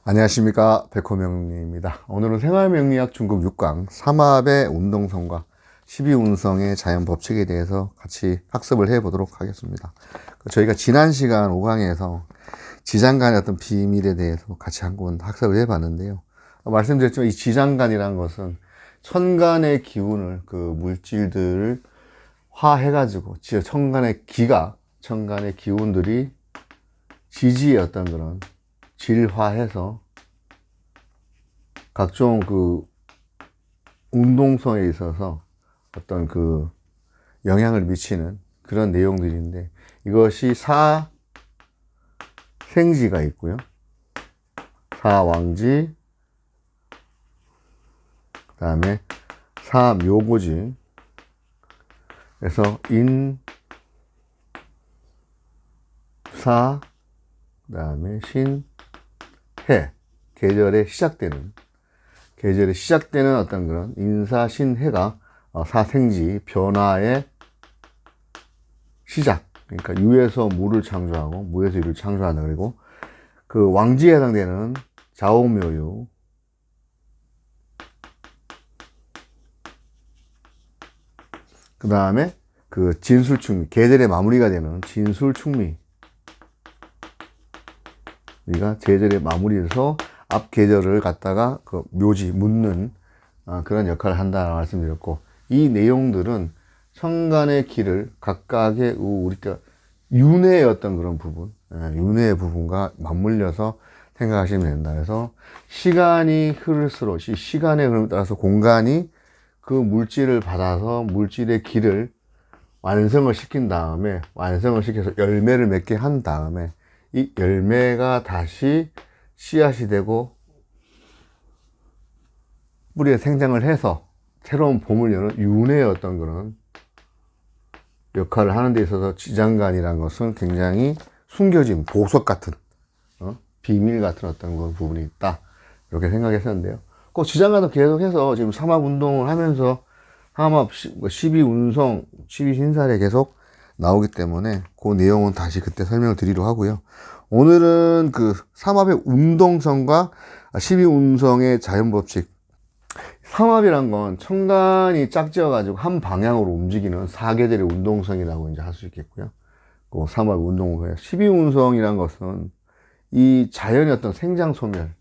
안녕하십니까, 백호명리입니다. 오늘은 생활명리학 중급 6강 삼합의 운동성과 12운성의 자연법칙에 대해서 같이 학습을 해보도록 하겠습니다. 저희가 지난 시간 5강에서 지장간의 어떤 비밀에 대해서 같이 한번 학습을 해봤는데요. 말씀드렸지만 이 지장간이라는 것은 천간의 기운을, 그 물질들을 화해가지고 천간의 기운들이 지지의 어떤 그런 질화해서 각종 그 운동성에 있어서 어떤 그 영향을 미치는 그런 내용들인데, 이것이 사생지가 있고요, 사왕지, 그 다음에 사묘고지, 그래서 인사, 그 다음에 신해, 계절에 시작되는 어떤 그런 인사, 신해가 사생지, 변화의 시작. 그러니까 유에서 무를 창조하고 무에서 유를 창조한다. 그리고 그 왕지에 해당되는 자오묘유, 그 다음에 그 진술충미, 계절의 마무리가 되는 진술충미, 우리가 계절의 마무리에서 앞 계절을 갖다가 그 묘지, 묻는 그런 역할을 한다라고 말씀드렸고, 이 내용들은 천간의 기를 각각의 우리가 윤회의 어떤 그런 부분, 윤회의 부분과 맞물려서 생각하시면 된다. 그래서 시간이 흐를수록 시간의 흐름에 따라서 공간이 그 물질을 받아서 물질의 기를 완성을 시켜서 열매를 맺게 한 다음에 이 열매가 다시 씨앗이 되고 뿌리에 생장을 해서 새로운 봄을 여는 윤회의 어떤 그런 역할을 하는 데 있어서 지장간이라는 것은 굉장히 숨겨진 보석 같은 비밀 같은 어떤 그런 부분이 있다, 이렇게 생각했었는데요. 그 지장간도 계속해서 지금 삼합 운동을 하면서 삼합 12운성 12신살에 계속 나오기 때문에 그 내용은 다시 그때 설명을 드리도록 하고요. 오늘은 그 삼합의 운동성과 12운성의 자연법칙. 삼합이란 건 천간이 짝지어 가지고 한 방향으로 움직이는 사계절의 운동성이라고 이제 할 수 있겠고요. 그 삼합 운동성. 12운성이란 것은 이 자연의 어떤 생장 소멸,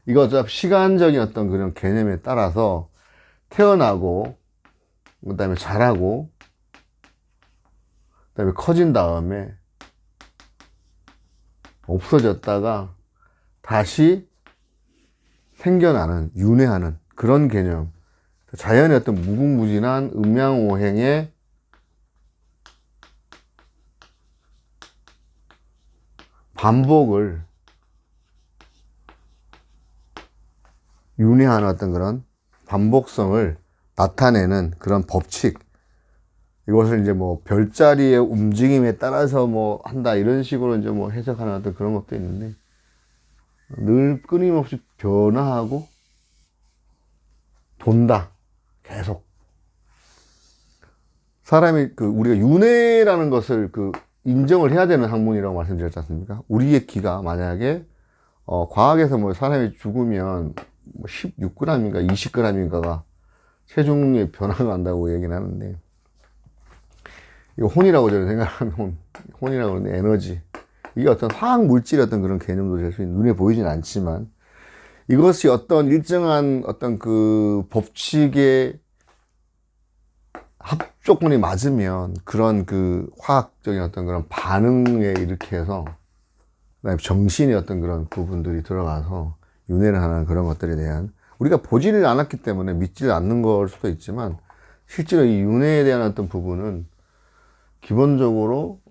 이거 어차피 시간적인 어떤 그런 개념에 따라서 태어나고, 그 다음에 자라고, 그 다음에 커진 다음에 없어졌다가 다시 생겨나는, 윤회하는 그런 개념. 자연의 어떤 무궁무진한 음양오행의 반복을 윤회하는 어떤 그런 반복성을 나타내는 그런 법칙. 이것을 이제 뭐 별자리의 움직임에 따라서 뭐 한다, 이런 식으로 이제 뭐 해석하는 어떤 그런 것도 있는데, 늘 끊임없이 변화하고 돈다, 계속. 사람이 우리가 윤회라는 것을 인정을 해야 되는 학문이라고 말씀드렸지 않습니까? 우리의 기가 만약에 과학에서 뭐 사람이 죽으면 뭐 16g인가 20g인가가 체중의 변화가 난다고 얘기는 하는데, 이거 혼이라고 저는 생각하는, 혼이라고 하는 에너지, 이게 어떤 화학 물질의 어떤 그런 개념도 될 수 있는, 눈에 보이진 않지만 이것이 어떤 일정한 어떤 그 법칙의 합조건이 맞으면 그런 그 화학적인 어떤 그런 반응에 일으켜서, 그다음에 정신의 어떤 그런 부분들이 들어가서 윤회를 하는 그런 것들에 대한, 우리가 보지를 않았기 때문에 믿지 않는 걸 수도 있지만, 실제로 이 윤회에 대한 어떤 부분은 기본적으로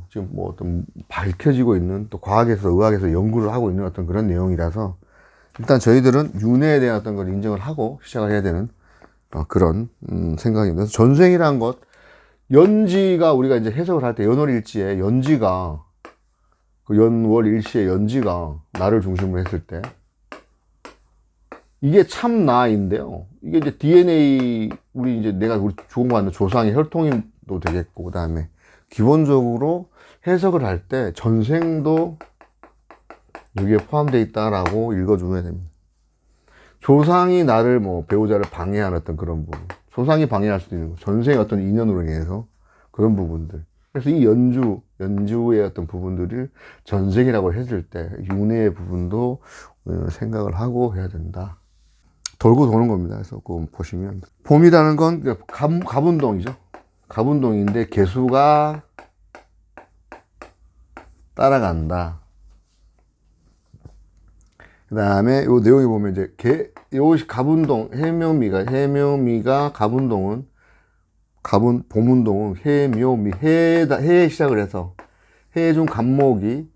지금 뭐 어떤 밝혀지고 있는, 또 과학에서 의학에서 연구를 하고 있는 어떤 그런 내용이라서, 일단 저희들은 윤회에 대한 어떤 걸 인정을 하고 시작을 해야 되는 그런 생각입니다. 그래서 전생이란 것, 연지가 우리가 이제 해석을 할 때 연월일지에 연지가, 그 연월일시의 연지가 나를 중심으로 했을 때 이게 참 나인데요. 이게 이제 DNA, 우리 죽은 거 같는 조상의 혈통도 되겠고, 그 다음에 기본적으로 해석을 할 때 전생도 여기에 포함되어 있다라고 읽어주면 됩니다. 조상이 나를 뭐 배우자를 방해하는 어떤 그런 부분, 조상이 방해할 수도 있는 거, 전생의 어떤 인연으로 인해서 그런 부분들. 그래서 이 연주의 어떤 부분들을 전생이라고 했을 때 윤회의 부분도 생각을 하고 해야 된다. 돌고 도는 겁니다. 그래서 그거 보시면 봄이라는 건 갑운동이죠. 갑운동인데 개수가 따라간다. 그 다음에 요 내용에 보면 이제 요 갑운동 해묘미가 갑운동은 봄운동은 해묘미 해에 시작을 해서 해에 준 갑목이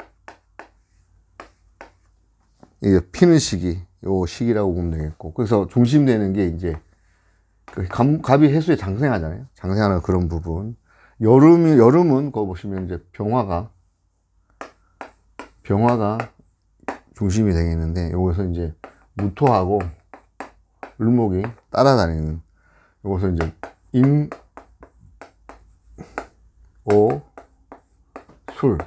이제 피는 시기 요 시기라고 보면 되겠고, 그래서 중심되는 게 이제 갑이 해수에 장생하잖아요. 장생하는 그런 부분. 여름은 그거 보시면 이제 병화가 중심이 되겠는데, 여기서 이제 무토하고 을목이 따라다니는, 여기서 이제 술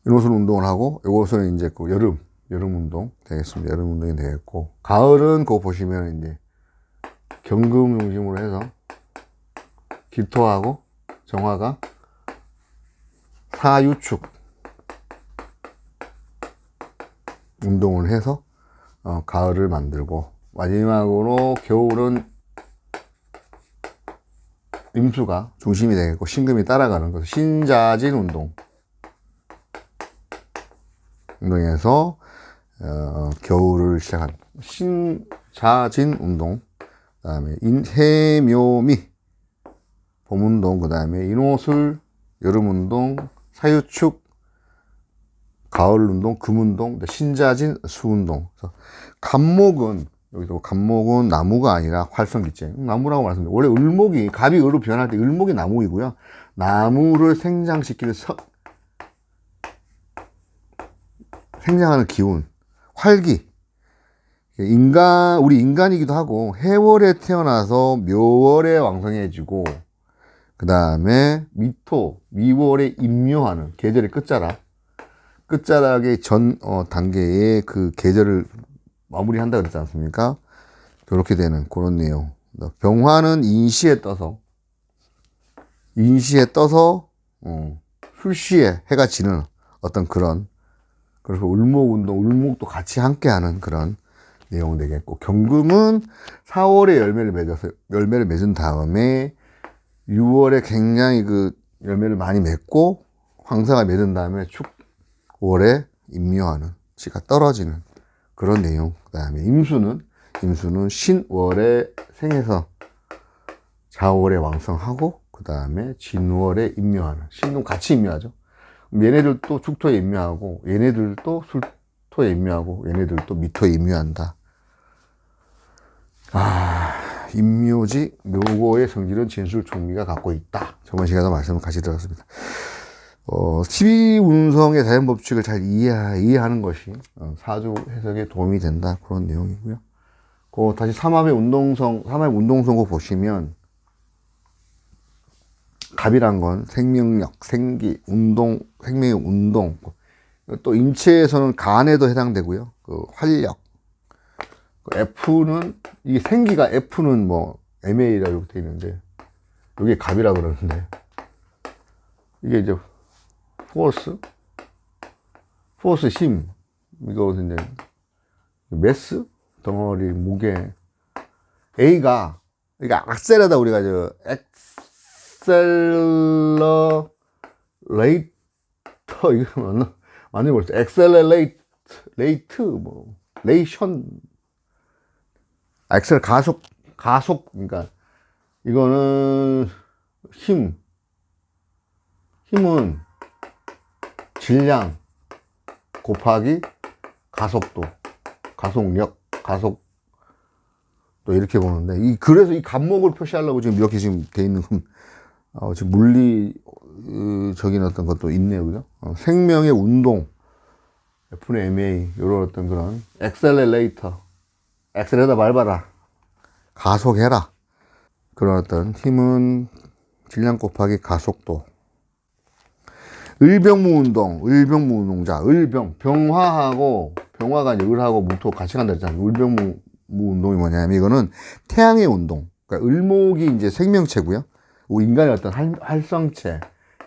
인호술 운동을 하고, 요것은 이제 그 여름 운동 되겠습니다. 여름 운동이 되겠고, 가을은 그거 보시면 이제 경금 중심으로 해서 기토하고 정화가 사유축 운동을 해서 가을을 만들고, 마지막으로 겨울은 임수가 중심이 되겠고 신금이 따라가는 것, 신자진 운동에서 겨울을 시작한 신자진 운동, 그 다음에 해묘미 봄운동, 그 다음에 인호술 여름운동, 사유축 가을운동, 금운동, 신자진 수운동. 그래서 여기서 갑목은 나무가 아니라 활성기체, 나무라고 말씀드려요. 원래 갑이 을로 변할 때 을목이 나무이고요. 나무를 생장시키는 생장하는 기운, 활기. 우리 인간이기도 하고, 해월에 태어나서 묘월에 왕성해지고, 그 다음에 미월에 임묘하는 계절의 끝자락의 단계에 그 계절을 마무리한다 그랬지 않습니까? 그렇게 되는 그런 내용. 병화는 인시에 떠서 술시에 해가 지는 어떤 그런, 그래서 을목도 같이 함께하는 그런 내용 되겠고, 경금은 4월에 열매를 맺은 다음에 6월에 굉장히 그 열매를 많이 맺고 황사가 맺은 다음에 6월에 임묘하는, 씨가 떨어지는 그런 내용. 그 다음에 임수는 신월에 생해서 자월에 왕성하고, 그 다음에 진월에 임묘하는, 신도 같이 임묘하죠. 얘네들도 축토에 임묘하고, 얘네들도 술토에 임묘하고, 얘네들도 미토에 임묘한다. 임묘지 묘고의 성질은 진술총미가 갖고 있다. 저번 시간에도 말씀을 같이 드렸습니다. 12운성의 자연법칙을 잘 이해하는 것이 사주 해석에 도움이 된다. 그런 내용이고요. 다시 삼합의 운동성고 보시면, 갑이란 건 생명력, 생기, 생명의 운동. 또 인체에서는 간에도 해당되고요. 활력. F는, 이게 생기가 F는 뭐 MA라고 되어 있는데, 이게 갑이라고 그러는데, 이게 이제 포스 힘, 이거 이제 매스 덩어리 무게. A가, 이게 악셀에다 우리가 엑셀러레이터, 이거 맞는 거죠. 레이션, 엑셀 가속, 그러니까 이거는 힘은 질량 곱하기 가속도, 가속력, 가속, 또 이렇게 보는데, 그래서 이 갑목을 표시하려고 지금 이렇게 지금 돼 있는, 지금 물리적인 어떤 것도 있네요. 그죠? 생명의 운동, F는 MA, 요런 어떤 그런, 엑셀에다 밟아라, 가속해라. 그런 어떤 힘은 질량 곱하기 가속도. 을병무 운동, 을병무 운동자, 을병, 병화하고, 병화가 이제 을하고 무토 같이 간다 했잖아요. 을병무 운동이 뭐냐면, 이거는 태양의 운동. 그러니까 을목이 이제 생명체고요. 인간의 어떤 활성체,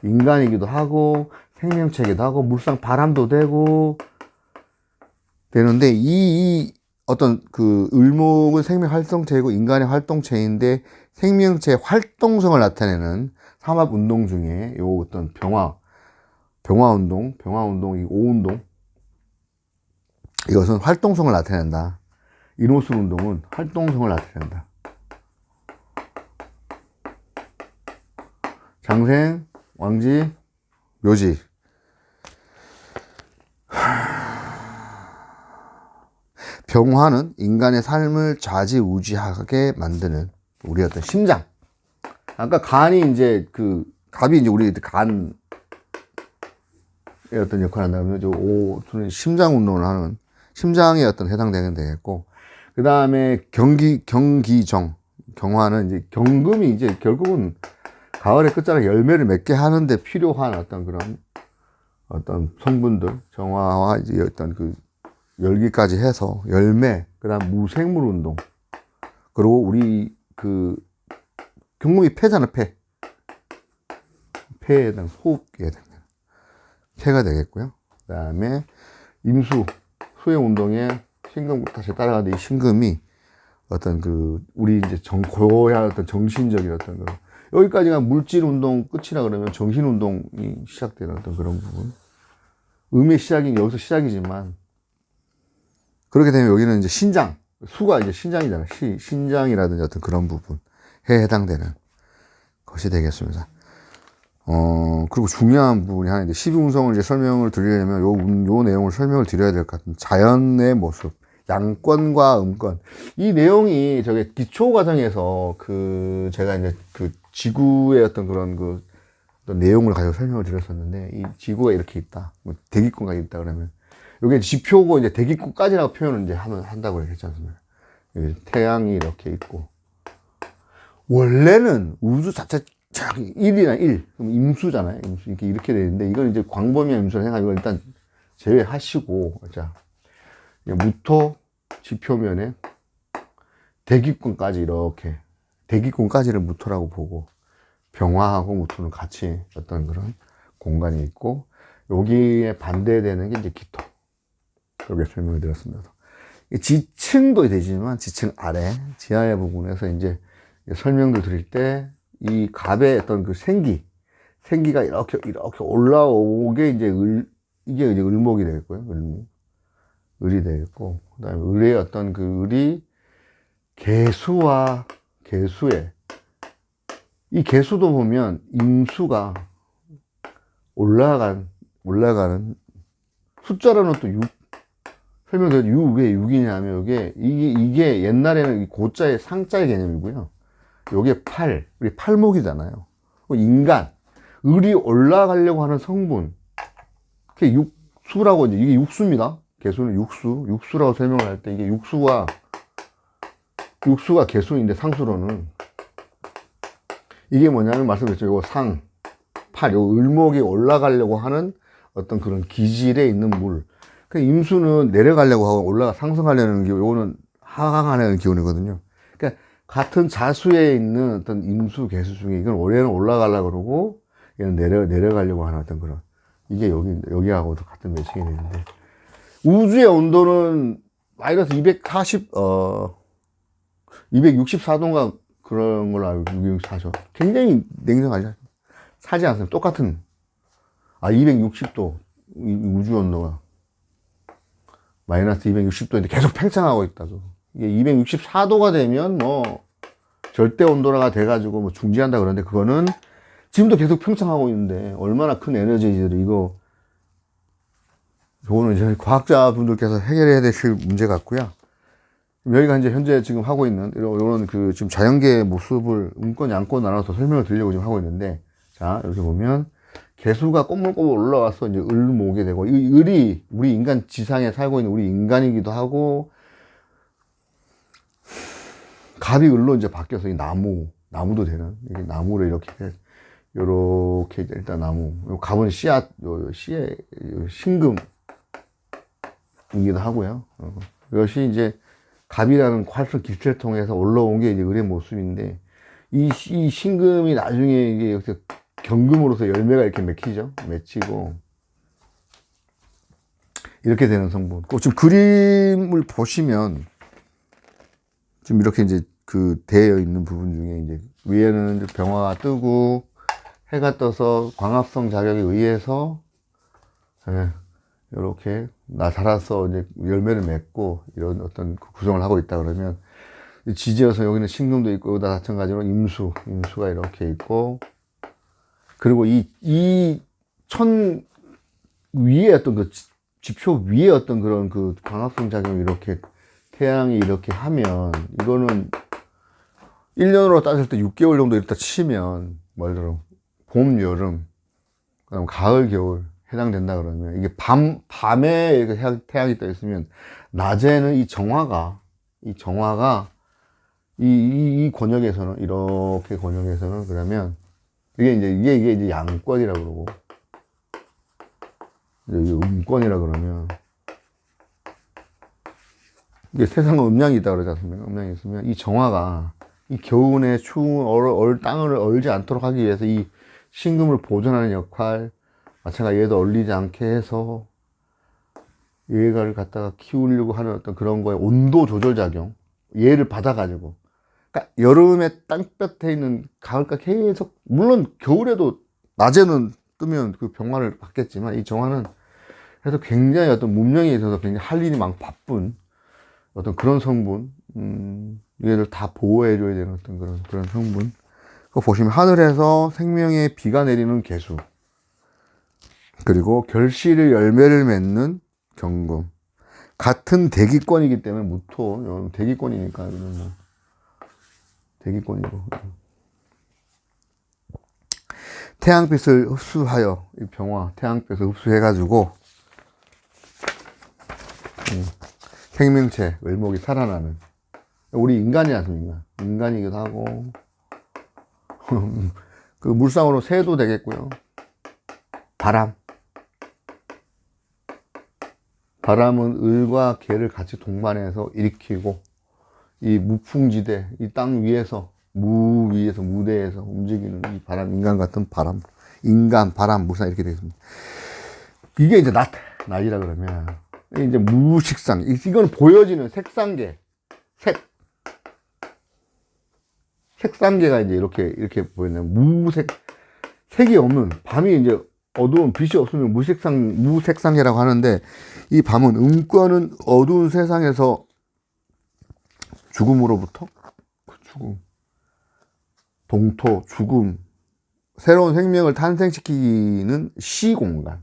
인간이기도 하고, 생명체이기도 하고, 물상 바람도 되고, 되는데, 이 어떤 그 을목은 생명 활성체이고, 인간의 활동체인데, 생명체의 활동성을 나타내는 삼합 운동 중에 요 어떤 병화운동, 이 오운동, 이것은 활동성을 나타낸다. 인호술 운동은 활동성을 나타낸다. 장생, 왕지, 묘지. 병화는 인간의 삶을 좌지우지하게 만드는 우리 어떤 심장. 아까 간이 이제 갑이 이제 우리 간의 어떤 역할을 한다면, 심장 운동을 하는, 심장에 어떤 해당되는 되겠고, 그 다음에 경화는 이제 경금이 이제 결국은 가을의 끝자락 열매를 맺게 하는데 필요한 어떤 그런 어떤 성분들, 정화와 이제 어떤 그 열기까지 해서 열매, 그 다음 무생물 운동, 그리고 우리 경금이 폐잖아, 폐에 해당, 호흡기에 해당 폐가 되겠고요. 그 다음에 수의 운동에 신금부터 다시 따라가는데, 이 신금이 어떤 우리 이제 고요한 어떤 정신적인 어떤 여기까지가 물질 운동 끝이라 그러면 정신 운동이 시작되는 어떤 그런 부분. 음의 시작이 여기서 시작이지만, 그렇게 되면 여기는 이제 수가 이제 신장이잖아. 신장이라든지 어떤 그런 부분에 해당되는 것이 되겠습니다. 그리고 중요한 부분이 하나 있는데, 12운성을 이제 설명을 드리려면 요 내용을 설명을 드려야 될 것 같은 자연의 모습, 양권과 음권. 이 내용이 기초 과정에서 제가 이제 지구의 어떤 그런 어떤 내용을 가지고 설명을 드렸었는데, 이 지구가 이렇게 있다. 대기권가 있다 그러면, 요게 지표고 이제 대기권까지라고 표현을 이제 한다고 했지 않습니까? 태양이 이렇게 있고. 원래는 우주 자체 1이나 1, 그럼 임수잖아요. 임수. 이렇게 되는데, 이걸 이제 광범위한 임수를 생각하고 일단 제외하시고, 자, 무토 지표면에 대기권까지 이렇게, 대기권까지를 무토라고 보고, 병화하고 무토는 같이 어떤 그런 공간이 있고, 여기에 반대되는 게 이제 기토. 그렇게 설명을 드렸습니다. 지층도 되지만, 지층 아래, 지하의 부분에서 이제 설명을 드릴 때, 이 갑의 어떤 생기가 이렇게 올라오게 이제 이게 이제 을목이 되겠고요. 을이 되겠고, 그 다음에 을의 어떤 을이 개수와 개수의, 이 개수도 보면 임수가 올라가는 숫자로는 또 6, 설명드린 6, 왜 6이냐면, 이게 옛날에는 고자의 상자의 개념이고요. 요게 우리 팔목이잖아요. 인간, 을이 올라가려고 하는 성분, 그게 육수라고, 이게 육수입니다. 개수는 육수라고 설명을 할 때, 이게 육수가 개수인데, 상수로는, 이게 뭐냐면, 말씀드렸죠. 요거 요 을목이 올라가려고 하는 어떤 그런 기질에 있는 물. 임수는 내려가려고 하고 상승하려는 기운, 요거는 하강하려는 기운이거든요. 그러니까 같은 자수에 있는 어떤 임수 개수 중에, 이건 원래는 올라가려고 그러고, 얘는 내려가려고 하는 어떤 그런, 이게 여기하고도 같은 매칭이 되는데, 우주의 온도는 마이너스 264도인가 그런 걸로 알고, 264죠. 굉장히 냉정하죠. 사지 않습니다. 똑같은, 260도, 우주 온도가. 마이너스 260도인데 계속 팽창하고 있다고. 이게 264도가 되면 절대 온도라가 돼가지고 중지한다 그러는데, 그거는 지금도 계속 팽창하고 있는데, 얼마나 큰 에너지들이 이거는 이제 과학자분들께서 해결해야 되실 문제 같고요. 여기가 이제 현재 지금 하고 있는 이런 지금 자연계의 모습을 음권, 양권 나눠서 설명을 드리려고 지금 하고 있는데, 자, 이렇게 보면 개수가 꼬물꼬물 올라와서 이제 을목이 되고, 이 을이 우리 인간 지상에 살고 있는 우리 인간이기도 하고, 갑이 을로 이제 바뀌어서 이 나무도 되는, 이게 나무를 이렇게 요렇게 이제 일단 나무, 요 갑은 씨앗, 요 씨의 신금이기도 하고요. 이것이 이제 갑이라는 활성 기체를 통해서 올라온 게 이제 을의 모습인데, 이 신금이 나중에 이게 여기서 경금으로서 열매가 이렇게 맺히고, 이렇게 되는 성분. 지금 그림을 보시면, 지금 이렇게 이제 되어 있는 부분 중에 이제 위에는 이제 병화가 뜨고, 해가 떠서 광합성 작용에 의해서, 이렇게 자라서 이제 열매를 맺고, 이런 어떤 구성을 하고 있다 그러면, 지지어서 여기는 신금도 있고, 여기다 마찬가지로 임수가 이렇게 있고, 그리고 천 위에 어떤 지표 위에 어떤 그런 광합성 작용이 이렇게, 태양이 이렇게 하면, 이거는 1년으로 따질 때 6개월 정도 이렇다 치면, 뭘 들어, 봄, 여름, 그다음 가을, 겨울 해당된다 그러면, 이게 밤에 이렇게 태양이 떠 있으면, 낮에는 이 정화가 이 권역에서는, 이렇게 권역에서는, 그러면 이게 이제 양권이라고 그러고, 이게 음권이라 그러면, 이게 세상은 음양이 있다 그러지 않습니까? 음양이 있으면 이 정화가 이 겨우내 추운 땅을 얼지 않도록 하기 위해서 이 신금을 보존하는 역할, 마찬가지 얘도 얼리지 않게 해서 얘를 갖다가 키우려고 하는 어떤 그런 거에 온도 조절 작용, 얘를 받아가지고, 그러니까 여름에 땅볕에 있는 가을까 계속, 물론 겨울에도 낮에는 뜨면 그 병화를 받겠지만, 이 정화는 그래서 굉장히 어떤 문명에 있어서 굉장히 할 일이 많고 바쁜 어떤 그런 성분, 얘를 다 보호해줘야 되는 어떤 그런 성분. 그거 보시면 하늘에서 생명의 비가 내리는 개수, 그리고 결실의 열매를 맺는 경금. 같은 대기권이기 때문에 무토, 대기권이니까, 이거는 뭐, 대기권이고. 태양빛을 흡수하여, 이 병화, 태양빛을 흡수해가지고, 생명체, 을목이 살아나는. 우리 인간이 않습니까? 인간이기도 하고, 그 물상으로 새도 되겠고요. 바람은 을과 개를 같이 동반해서 일으키고, 이 무풍지대, 이 땅 위에서, 무대에서 움직이는 이 바람, 인간 같은 바람, 인간, 바람, 물상 이렇게 되겠습니다. 이게 이제 낮이라 그러면, 이제 무식상, 이건 보여지는 색상계, 색상계가 이제 이렇게 보이는 색이 없는, 밤이 이제 어두운 빛이 없으면 무색상계라고 하는데, 이 밤은 음권은 어두운 세상에서 죽음으로부터 죽음, 동토, 죽음, 새로운 생명을 탄생시키는 시공간.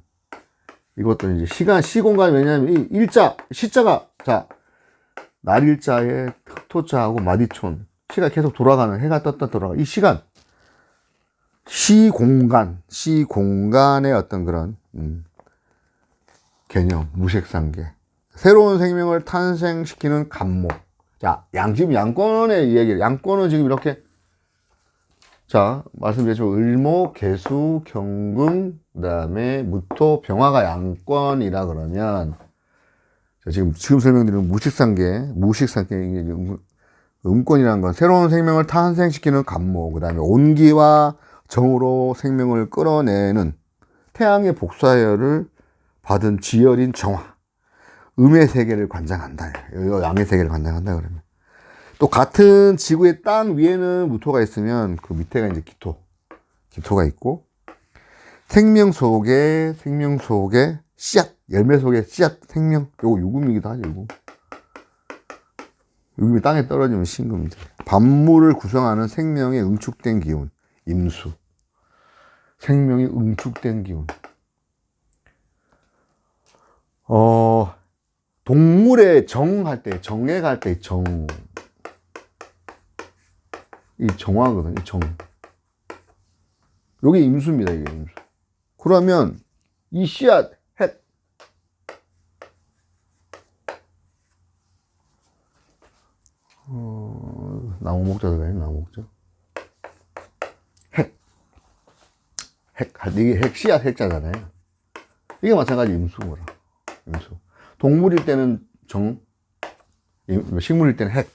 이것도 이제 시공간이 왜냐하면 이 시자가, 날일자에 흑토자하고 마디촌, 시가 계속 돌아가는, 해가 떴다 돌아가. 이 시간, 시공간의 어떤 그런, 개념, 무색상계. 새로운 생명을 탄생시키는 간목. 지금 양권의 이야기를, 양권은 지금 이렇게, 말씀드렸지만, 을목, 개수, 경금, 그 다음에 무토, 병화가 양권이라 그러면, 지금 설명드리는 무식상계, 음권이라는 건 새로운 생명을 탄생시키는 간목, 그 다음에 온기와 정으로 생명을 끌어내는 태양의 복사열을 받은 지열인 정화, 음의 세계를 관장한다. 양의 세계를 관장한다 그러면, 또 같은 지구의 땅 위에는 무토가 있으면 그 밑에가 이제 기토가 있고, 생명 속에 씨앗, 열매 속에 씨앗, 생명, 요거 유금이기도 하죠. 유금이 땅에 떨어지면 신금이죠. 반물을 구성하는 생명의 응축된 기운, 임수. 생명이 응축된 기운. 동물의 정에 갈 때 이 정화거든요, 정. 요게 임수입니다, 이게 임수. 그러면 이 씨앗, 햇, 나무 목자 들어가요, 나무 목자. 햇. 이게 핵, 씨앗 핵자잖아요. 이게 마찬가지 임수거라. 임수. 동물일 때는 정, 식물일 때는 핵,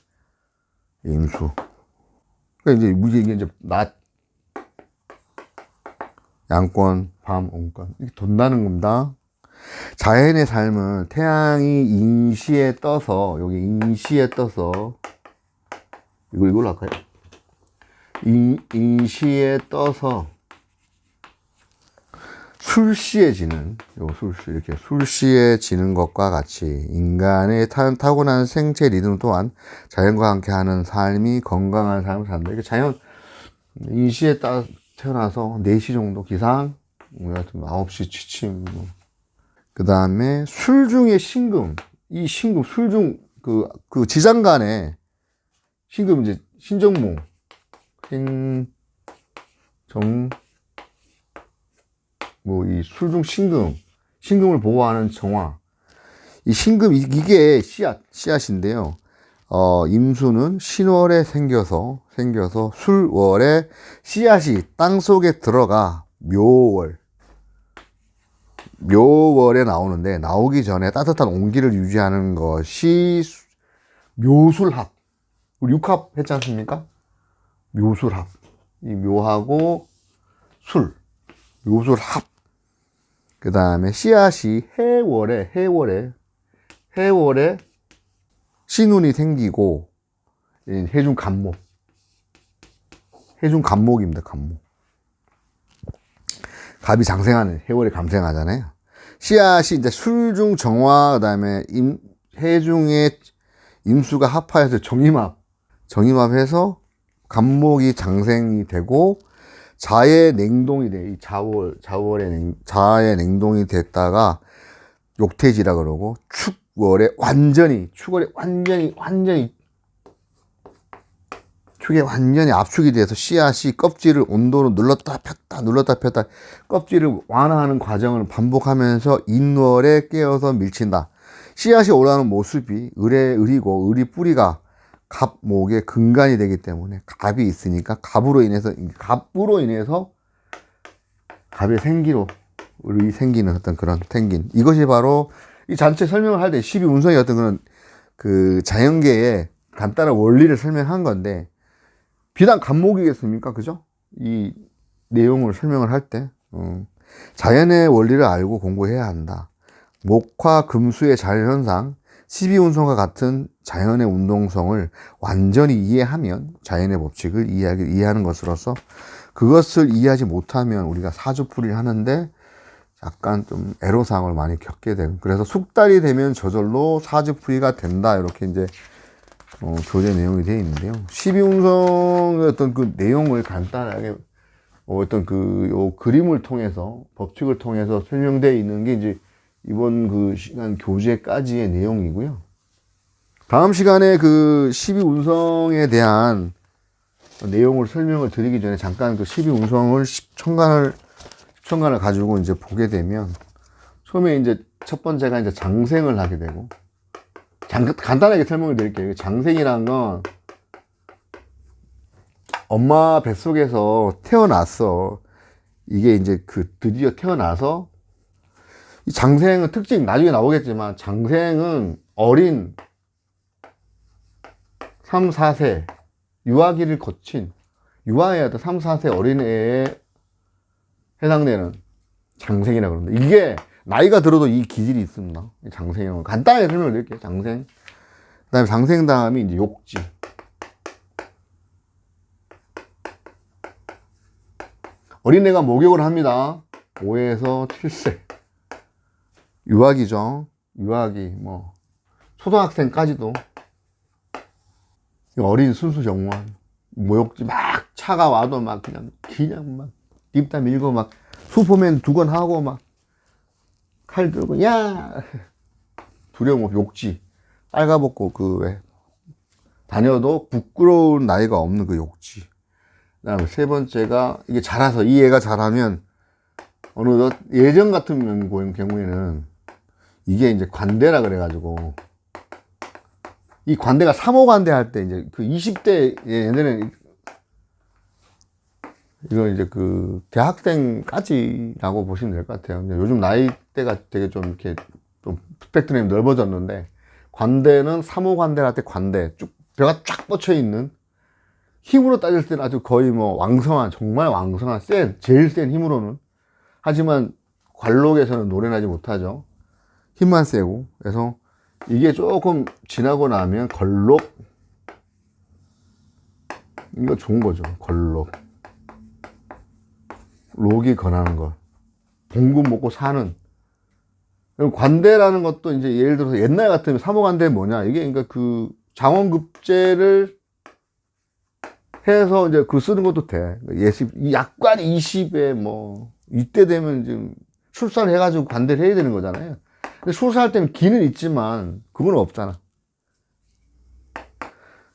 임수. 그러니까 이제 이제 낮, 양권, 밤, 온권. 이게 돈다는 겁니다. 자연의 삶은 태양이 인시에 떠서, 여기 인시에 떠서, 이걸로 할까요? 인시에 떠서 술시해지는, 요 술시, 이렇게 술시해지는 것과 같이 인간의 타고난 생체 리듬 또한 자연과 함께 하는 삶이 건강한 삶을 산다. 이게 자연, 인시에 따라 태어나서 4시 정도 기상, 9시 취침, 그 다음에 술중의 신금, 이 신금, 술중, 그 지장간에 신금 이제 신정모, 이 술중 신금, 신금을 보호하는 정화. 이 신금, 이게 씨앗인데요. 임수는 신월에 생겨서 술월에 씨앗이 땅 속에 들어가 묘월에 나오는데, 나오기 전에 따뜻한 온기를 유지하는 것이 묘술합. 우리 육합 했지 않습니까? 묘술합. 이 묘하고 묘술합. 그 다음에 씨앗이 해월에 신운이 생기고, 해중 간목입니다. 간목. 갑이 장생하는, 해월에 감생하잖아요. 씨앗이 이제 술중 정화, 그 다음에 해중의 임수가 합하여서 정임합해서 간목이 장생이 되고, 자의 냉동이 돼. 이 자의 냉동이 됐다가 욕퇴지라 그러고, 축월에 완전히 축에 완전히 압축이 돼서 씨앗이 껍질을 온도로 눌렀다 폈다 껍질을 완화하는 과정을 반복하면서 인월에 깨어서 밀친다. 씨앗이 올라오는 모습이 을이고, 을이 뿌리가 갑목의 근간이 되기 때문에, 갑이 있으니까 갑으로 인해서 갑의 생기로 을이 생기는 어떤 그런 생긴, 이것이 바로 이 전체 설명을 할 때 12운성의 어떤 그런 그 자연계의 간단한 원리를 설명한 건데, 비단 간목이겠습니까? 그죠? 이 내용을 설명을 할 때, 자연의 원리를 알고 공부해야 한다. 목화 금수의 자연현상, 12운성과 같은 자연의 운동성을 완전히 이해하면 자연의 법칙을 이해하는 것으로서, 그것을 이해하지 못하면 우리가 사주풀이를 하는데 약간 좀 애로사항을 많이 겪게 되고, 그래서 숙달이 되면 저절로 사주풀이가 된다. 이렇게 이제 교재 내용이 되어 있는데요. 12운성의 어떤 그 내용을 간단하게 어떤 요 그림을 통해서, 법칙을 통해서 설명되어 있는 게 이제 이번 그 시간 교재까지의 내용이고요. 다음 시간에 그 12운성에 대한 내용을 설명을 드리기 전에 잠깐 그 12운성을 10천간을 가지고 이제 보게 되면, 처음에 이제 첫 번째가 이제 장생을 하게 되고, 간단하게 설명을 드릴게요. 장생이란 건 엄마 뱃속에서 태어났어. 이게 이제 드디어 태어나서, 이 장생은 특징 나중에 나오겠지만, 장생은 어린 3, 4세 유아기를 거친, 유아의 어떤 3, 4세 어린애에 해당되는 장생이라고 그럽니다. 이게 나이가 들어도 이 기질이 있습니다. 장생은 간단하게 설명을 드릴게요. 장생. 그 다음에 장생 다음이 이제 욕지. 어린애가 목욕을 합니다. 5에서 7세. 유아기죠. 유아기, 초등학생까지도. 어린 순수 정원. 목욕지 막 차가 와도 그냥 입 다 밀고 슈퍼맨 두건하고 칼 들고, 야! 두려움 없이 욕지. 빨가벗고 다녀도 부끄러운 나이가 없는 그 욕지. 그 다음에 세 번째가, 이게 자라서, 이 애가 자라면, 어느덧 예전 같은 경우에는, 이게 이제 관대라 그래가지고, 이 관대가 3호 관대 할 때, 이제 그 20대, 얘네는 이건 이제 그 대학생까지라고 보시면 될 것 같아요. 근데 요즘 나이대가 되게 좀 이렇게 좀 스펙트럼이 넓어졌는데, 관대는 사무관대한테 관대 쭉 뼈가 쫙 뻗쳐 있는, 힘으로 따질 때는 아주 거의 뭐 왕성한, 정말 왕성한 제일 센 힘으로는, 하지만 관록에서는 노래나지 못하죠. 힘만 세고. 그래서 이게 조금 지나고 나면 걸록, 이거 좋은 거죠. 걸록, 록이 권하는 것, 봉급 먹고 사는. 관대라는 것도 이제 예를 들어서 옛날 같으면 사모관대 뭐냐, 이게 그러니까 그 장원급제를 해서 이제 그 쓰는 것도 돼. 약관 20에 뭐 이때 되면 지금 출산을 해가지고 관대를 해야 되는 거잖아요. 근데 출산할 때는 기는 있지만 그건 없잖아.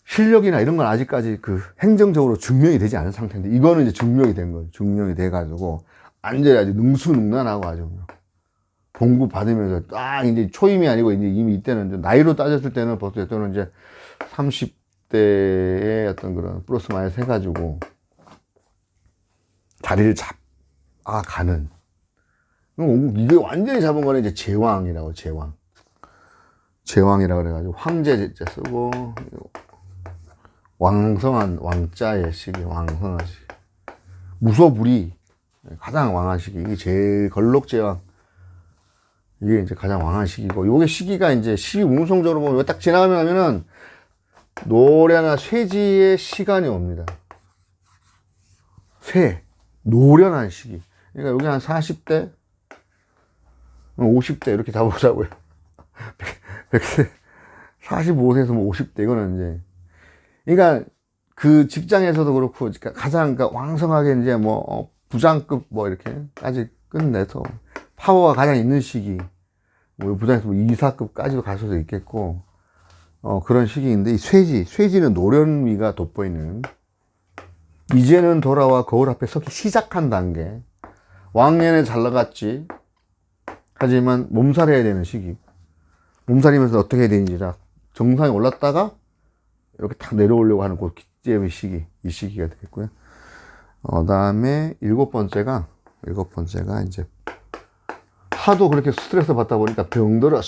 실력이나 이런 건 아직까지 그 행정적으로 증명이 되지 않은 상태인데, 이거는 이제 증명이 된 거예요. 증명이 돼가지고 완전히 아주 능수능란하고 아주 봉급 받으면서 딱 이제 초임이 아니고 이제 이미 이때는 나이로 따졌을 때는 벌써 저는 이제 30대의 어떤 그런 플러스 마이너스 해가지고 자리를 잡아가는, 이게 완전히 잡은 거는 이제 제왕이라고, 제왕이라고 그래가지고 황제 쓰고 왕성한 왕자의 시기, 왕성한 시기, 무소불위 가장 왕한 시기, 이게 제일 걸록제왕, 이게 이제 가장 왕한 시기고, 요게 시기가 이제 12운송적으로 보면 딱 지나가면은 노련한 쇠지의 시간이 옵니다. 노련한 시기. 그러니까 여기 한 40대, 50대 이렇게 잡아보자고요. 100세, 45세에서 뭐 50대, 이거는 이제, 그러니까 그 직장에서도 그렇고, 가장 왕성하게 이제 뭐 부장급 뭐 이렇게까지 끝내서 파워가 가장 있는 시기, 뭐 부장에서 뭐 이사급까지도 갈 수도 있겠고, 그런 시기인데, 이 쇠지는 노련미가 돋보이는, 이제는 돌아와 거울 앞에 서기 시작한 단계, 왕년에 잘 나갔지, 하지만 몸살해야 되는 시기, 몸살이면서 어떻게 해야 되는지 정상에 올랐다가 이렇게 탁 내려오려고 하는 그 기제의 시기, 이 시기가 되겠고요. 다음에 일곱 번째가 이제 하도 그렇게 스트레스 받다 보니까 병들어.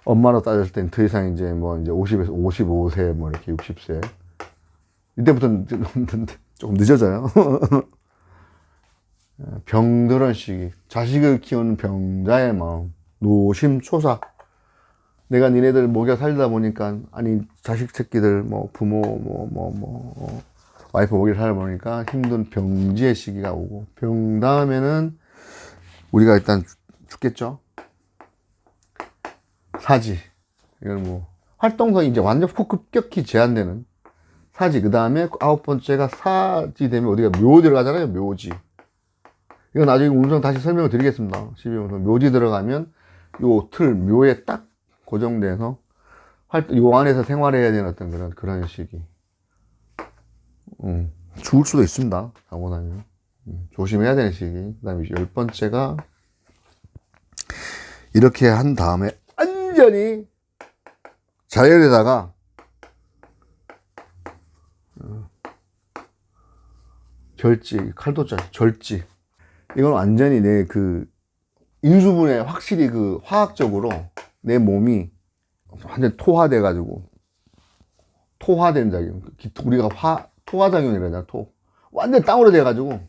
엄마로 따졌을 땐 더 이상 이제 뭐 이제 50에서 55세 뭐 이렇게 60세, 이때부터는 조금 늦어져요. 병들은 시기, 자식을 키우는 병자의 마음, 노심초사. 내가 니네들 먹여 살리다 보니까, 아니 자식 새끼들 뭐 부모 와이프 먹여 살다 보니까 힘든 병지의 시기가 오고, 병 다음에는 우리가 일단 죽겠죠. 사지. 이건 뭐 활동성이 이제 완전 급격히 제한되는 사지. 그 다음에 9번째가 사지 되면 어디가 묘 들어가잖아요. 묘지. 이건 나중에 운성 다시 설명을 드리겠습니다. 12운성 묘지 들어가면 요 틀 묘에 딱 고정돼서 요 안에서 생활해야 되는 어떤 그런 시기. 죽을 수도 있습니다. 하고 나면 조심해야 되는 시기. 그 다음에 10번째가 이렇게 한 다음에 완전히 자연에다가 절지, 칼도자, 절지. 이건 완전히 내 그 인수분해, 확실히 그 화학적으로 내 몸이 완전 토화돼가지고, 토화된 작용. 우리가 토화작용이라잖아, 완전 땅으로 돼가지고,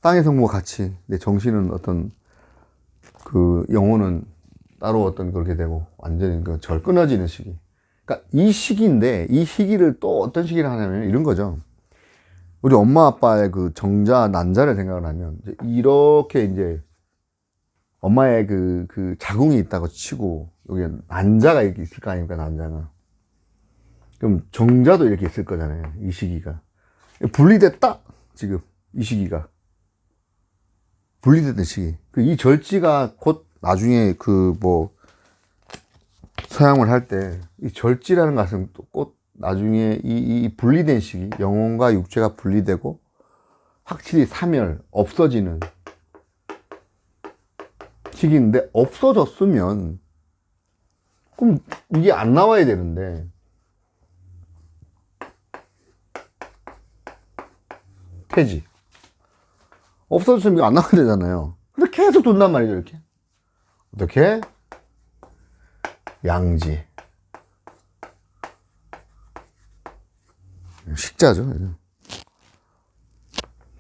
땅의 성부와 같이 내 정신은 어떤 그 영혼은 따로 어떤 그렇게 되고, 완전히 그 절 끊어지는 시기. 그러니까 이 시기인데, 이 시기를 또 어떤 시기를 하냐면 이런 거죠. 우리 엄마 아빠의 그 정자, 난자를 생각을 하면, 이렇게 이제 엄마의 그 자궁이 있다고 치고, 여기 난자가 이렇게 있을 거 아닙니까, 난자가. 그럼 정자도 이렇게 있을 거잖아요, 이 시기가. 분리됐다, 지금, 이 시기가. 분리됐던 시기. 이 절지가 곧 나중에 서양을 할 때, 이 절지라는 것은 또 곧 나중에 이 분리된 시기, 영혼과 육체가 분리되고, 확실히 사멸, 없어지는 시기인데, 없어졌으면, 그럼 이게 안 나와야 되는데, 폐지. 없어졌으면 이거 안 나가야 되잖아요. 근데 계속 돈단 말이죠, 이렇게. 어떻게? 양지. 식자죠.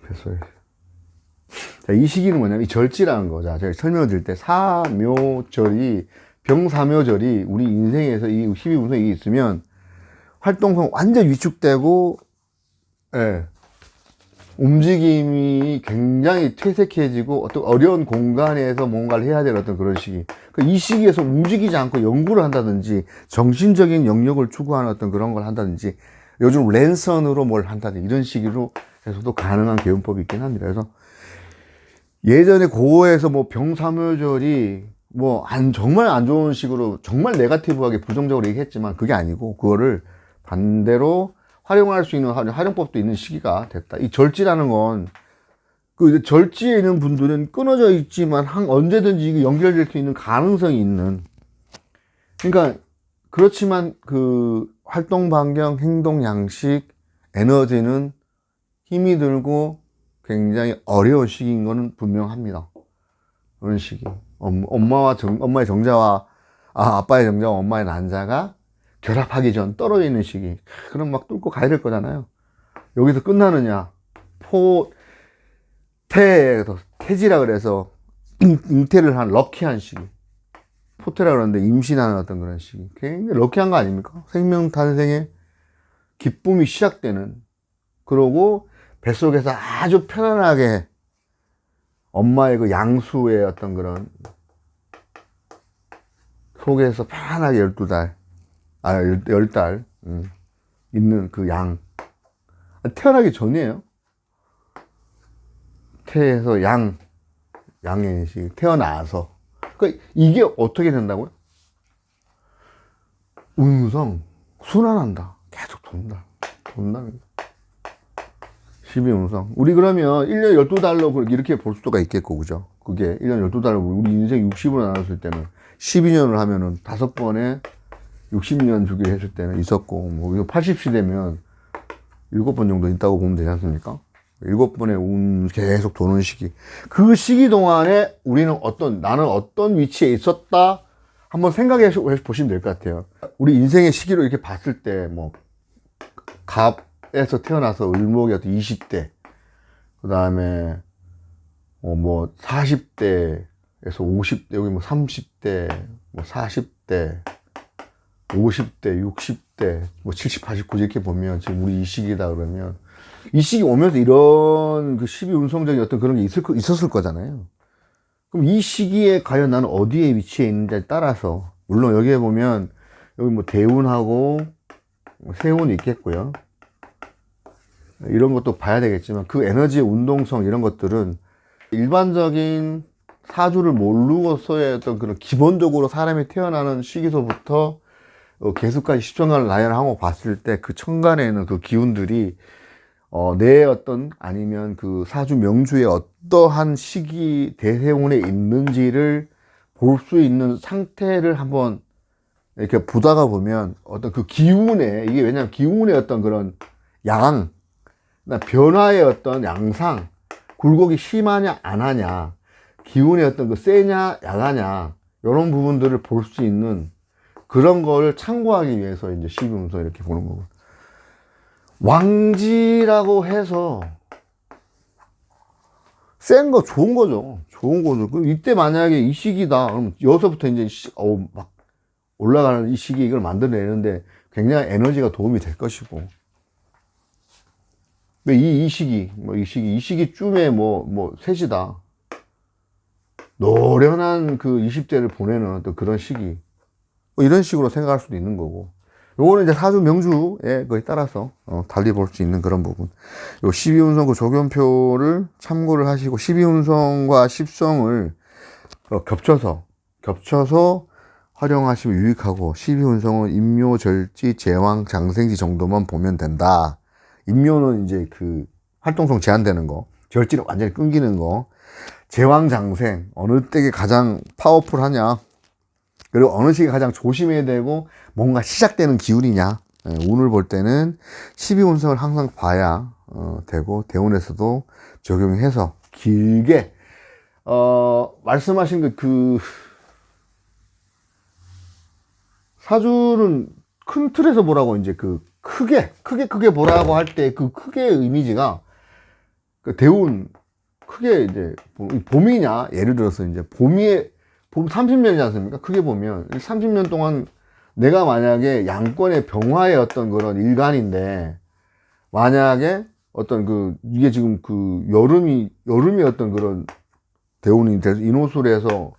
그래서 자, 이 시기는 뭐냐면 이 절지라는 거. 자, 제가 설명을 드릴 때 사묘절이 병사묘절이 우리 인생에서 이 12운성이 있으면 활동성 완전 위축되고, 예, 움직임이 굉장히 퇴색해지고 어떤 어려운 공간에서 뭔가를 해야 될 어떤 그런 시기. 이 시기에서 움직이지 않고 연구를 한다든지 정신적인 영역을 추구하는 어떤 그런 걸 한다든지 요즘 랜선으로 뭘 한다든지 이런 시기로 해서도 가능한 개운법이 있긴 합니다. 그래서 예전에 고어에서 뭐 병사묘절이 뭐 정말 안 좋은 식으로 정말 네거티브하게 부정적으로 얘기했지만 그게 아니고 그거를 반대로 활용할 수 있는 활용법도 있는 시기가 됐다. 이 절지라는 건 그 절지에 있는 분들은 끊어져 있지만 언제든지 연결될 수 있는 가능성이 있는, 그러니까 그렇지만 그 활동 반경, 행동 양식, 에너지는 힘이 들고 굉장히 어려운 시기인 거는 분명합니다. 그런 시기. 엄마의 정자와 아빠의 정자와 엄마의 난자가 결합하기 전 떨어져 있는 시기. 그럼 막 뚫고 가야 될 거잖아요. 여기서 끝나느냐? 태지라 그래서 잉태를 한 럭키한 시기. 포태라 그러는데 임신하는 어떤 그런 시기. 굉장히 럭키한 거 아닙니까? 생명 탄생의 기쁨이 시작되는. 그러고 뱃속에서 아주 편안하게 엄마의 그 양수의 어떤 그런 속에서 편안하게 12달, 10달, 있는 그 태어나기 전이에요. 태에서 양의 시 태어나서. 그러니까 이게 어떻게 된다고요? 운성, 순환한다. 계속 돈다. 12운성. 우리 그러면 1년 12달로 이렇게 볼 수가 있겠고, 그죠? 그게 1년 12달로, 우리 인생 60으로 나눴을 때는 12년을 하면은 5번에 60년 주기를 했을 때는 있었고, 뭐, 80시 되면 7번 정도 있다고 보면 되지 않습니까? 7번의 운 계속 도는 시기. 그 시기 동안에 나는 어떤 위치에 있었다? 한번 생각해 보시면 될 것 같아요. 우리 인생의 시기로 이렇게 봤을 때, 뭐, 갑에서 태어나서 을목이 어떤 20대, 그 다음에, 뭐, 40대에서 50대, 여기 뭐 30대, 뭐 40대, 50대, 60대, 뭐 70, 89 이렇게 보면 지금 우리 이 시기다 그러면 이 시기 오면서 이런 그 12운성적인 어떤 그런 게 있었을 거잖아요. 그럼 이 시기에 과연 나는 어디에 위치해 있는지에 따라서, 물론 여기에 보면 여기 뭐 대운하고 세운이 있겠고요. 이런 것도 봐야 되겠지만 그 에너지의 운동성 이런 것들은 일반적인 사주를 모르고서의 어떤 그런 기본적으로 사람이 태어나는 시기서부터 계속까지 10천간을 나열하고 봤을 때 그 천간에 있는 그 기운들이 내 어떤 아니면 그 사주 명주의 어떠한 시기 대세운에 있는지를 볼 수 있는 상태를 한번 이렇게 보다가 보면 어떤 그 기운에, 이게 왜냐면 기운의 어떤 그런 변화의 어떤 양상, 굴곡이 심하냐 안 하냐, 기운의 어떤 그 세냐 약하냐, 이런 부분들을 볼 수 있는 그런 거를 참고하기 위해서 이제 12운성 이렇게 보는 거고. 왕지라고 해서 센 거 좋은 거죠. 좋은 거죠. 그럼 이때 만약에 이 시기다. 그럼 여기서부터 이제 막 올라가는 이 시기 이걸 만들어내는데 굉장히 에너지가 도움이 될 것이고. 이 시기쯤에 셋이다. 노련한 그 20대를 보내는 어떤 그런 시기. 이런 식으로 생각할 수도 있는 거고. 요거는 이제 사주 명주에 거에 따라서 달리 볼 수 있는 그런 부분. 요 12운성 그 조견표를 참고를 하시고 12운성과 10성을 겹쳐서 활용하시면 유익하고, 12운성은 임묘, 절지, 제왕, 장생지 정도만 보면 된다. 임묘는 이제 그 활동성 제한되는 거, 절지는 완전히 끊기는 거, 제왕, 장생 어느 때가 가장 파워풀하냐, 그리고 어느 시기에 가장 조심해야 되고 뭔가 시작되는 기운이냐. 운을 볼 때는 12운성을 항상 봐야 되고 대운에서도 적용해서 길게 말씀하신 그 사주는 큰 틀에서 보라고 이제 그 크게 보라고 할 때 그 크게 이미지가 그 대운 크게 이제 봄이냐 예를 들어서 이제 봄 30년이지 않습니까? 크게 보면 30년 동안 내가 만약에 양권의 병화의 어떤 그런 일간인데 만약에 어떤 이게 지금 여름이 어떤 그런 대운이 돼서 인호술에 해서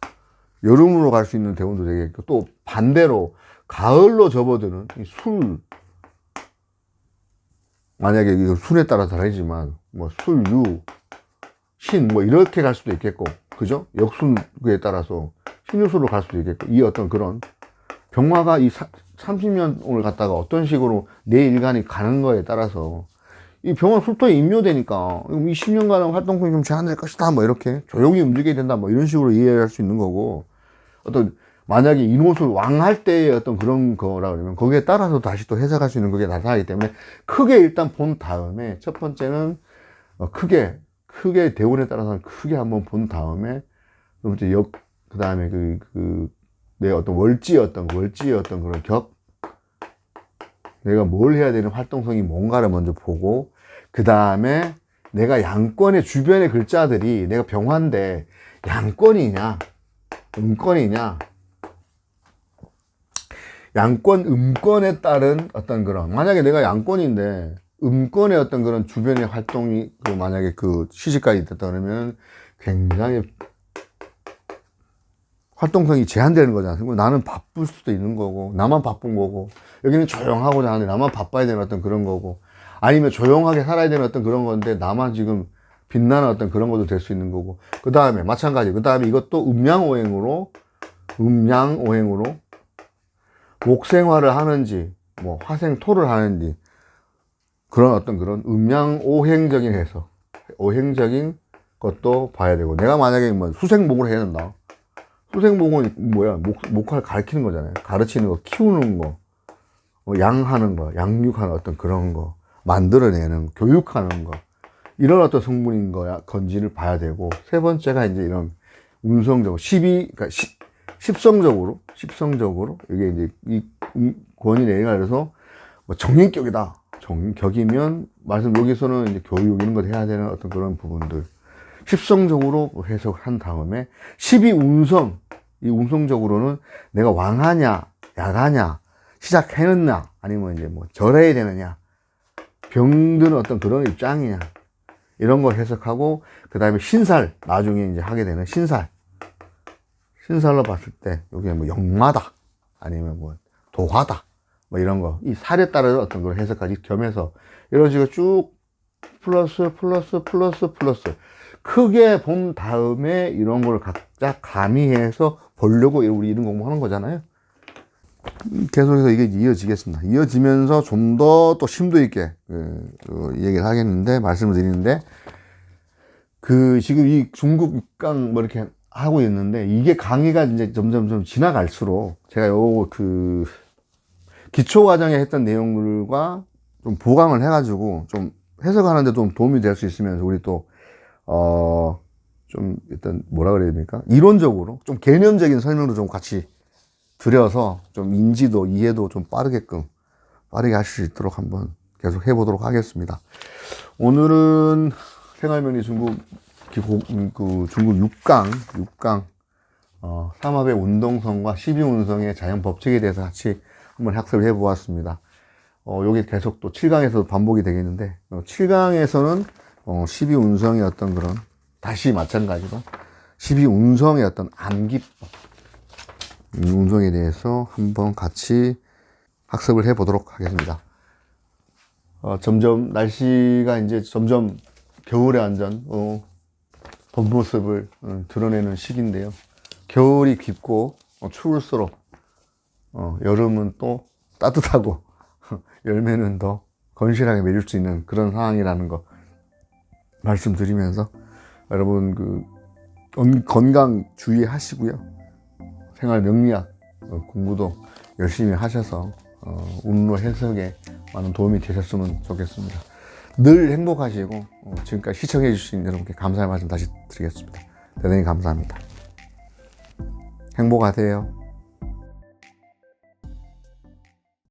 여름으로 갈 수 있는 대운도 되겠고 또 반대로 가을로 접어드는 만약에 이거 순에 따라 다르지만 뭐 술, 유, 신 뭐 이렇게 갈 수도 있겠고 그죠? 역순에 따라서 신유술로 갈 수도 있겠고 이 어떤 그런 병화가 이 30년을 갖다가 어떤 식으로 내 일간이 가는 거에 따라서 이 병화 술토에 임묘되니까 이 10년간의 활동성이 좀 제한될 것이다 뭐 이렇게 조용히 움직여야 된다 뭐 이런 식으로 이해할 수 있는 거고 어떤 만약에 인호술 왕할 때의 어떤 그런 거라 그러면 거기에 따라서 다시 또 해석할 수 있는 그게 나타나기 때문에 크게 일단 본 다음에 첫 번째는 크게 대운에 따라서 크게 한번 본 다음에 두 번째 그 다음에 내 어떤 월지의 어떤 그런 내가 뭘 해야 되는 활동성이 뭔가를 먼저 보고 그 다음에 내가 양권의 주변의 글자들이 내가 병화인데 양권이냐 음권이냐 양권 음권에 따른 어떤 그런 만약에 내가 양권인데 음권의 어떤 그런 주변의 활동이 만약에 시집까지 있다 그러면 굉장히 활동성이 제한되는 거잖아요. 나는 바쁠 수도 있는 거고, 나만 바쁜 거고, 여기는 조용하고자 하는데 나만 바빠야 되는 어떤 그런 거고, 아니면 조용하게 살아야 되는 어떤 그런 건데, 나만 지금 빛나는 어떤 그런 것도 될 수 있는 거고, 그 다음에, 마찬가지, 그 다음에 이것도 음양오행으로, 목생화를 하는지, 뭐, 화생토를 하는지, 그런 어떤 그런 음양오행적인 해석, 오행적인 것도 봐야 되고, 내가 만약에 뭐 수생목을 해야 된다. 수생복은 뭐야? 목화를 가르치는 거잖아요. 가르치는 거, 키우는 거, 양하는 거, 양육하는 어떤 그런 거, 만들어내는 거, 교육하는 거, 이런 어떤 성분인 거야, 건지를 봐야 되고, 세 번째가 이제 이런 운성적으로, 그러니까 십성적으로, 이게 이제 이 권위 내가 그래서 뭐 정인격이다. 정인격이면, 여기서는 이제 교육 이런 거 해야 되는 어떤 그런 부분들. 십성적으로 해석을 한 다음에 12운성 이 운성적으로는 내가 왕하냐 약하냐 시작해놨냐 아니면 이제 뭐 절해야 되느냐 병드는 어떤 그런 입장이냐 이런 걸 해석하고 그 다음에 신살 나중에 이제 하게 되는 신살로 봤을 때 여기에 뭐 역마다 아니면 뭐 도화다 뭐 이런 거 이 살에 따른 어떤 걸 해석까지 겸해서 이런 식으로 쭉 플러스 크게 본 다음에 이런 걸 각자 가미해서 보려고 우리 이런 공부하는 거잖아요. 계속해서 이게 이어지겠습니다. 이어지면서 좀 더 또 심도 있게 얘기를 하겠는데 말씀을 드리는데 지금 이 중국 6강 뭐 이렇게 하고 있는데 이게 강의가 이제 점점 좀 지나갈수록 제가 기초 과정에 했던 내용들과 좀 보강을 해가지고 좀 해석하는데 좀 도움이 될 수 있으면서 우리 또 좀 일단 뭐라 그래야 됩니까? 이론적으로 좀 개념적인 설명도 좀 같이 드려서 좀 인지도 이해도 좀 빠르게 할 수 있도록 한번 계속 해보도록 하겠습니다. 오늘은 생활명리 중국 중국 6강 삼합의 운동성과 12운성의 자연 법칙에 대해서 같이 한번 학습을 해 보았습니다. 여기 계속 또 7강에서도 반복이 되겠는데 7강에서는 12운성의 어떤 그런 다시 마찬가지로 12운성의 어떤 암기법 운성에 대해서 한번 같이 학습을 해 보도록 하겠습니다. 점점 날씨가 이제 점점 겨울에 완전 본 모습을 드러내는 시기인데요. 겨울이 깊고 추울수록 여름은 또 따뜻하고 열매는 더 건실하게 맺을 수 있는 그런 상황이라는 거 말씀드리면서 여러분 건강 주의하시고요. 생활 명리학 공부도 열심히 하셔서 운로 해석에 많은 도움이 되셨으면 좋겠습니다. 늘 행복하시고 지금까지 시청해 주신 여러분께 감사의 말씀 다시 드리겠습니다. 대단히 감사합니다. 행복하세요.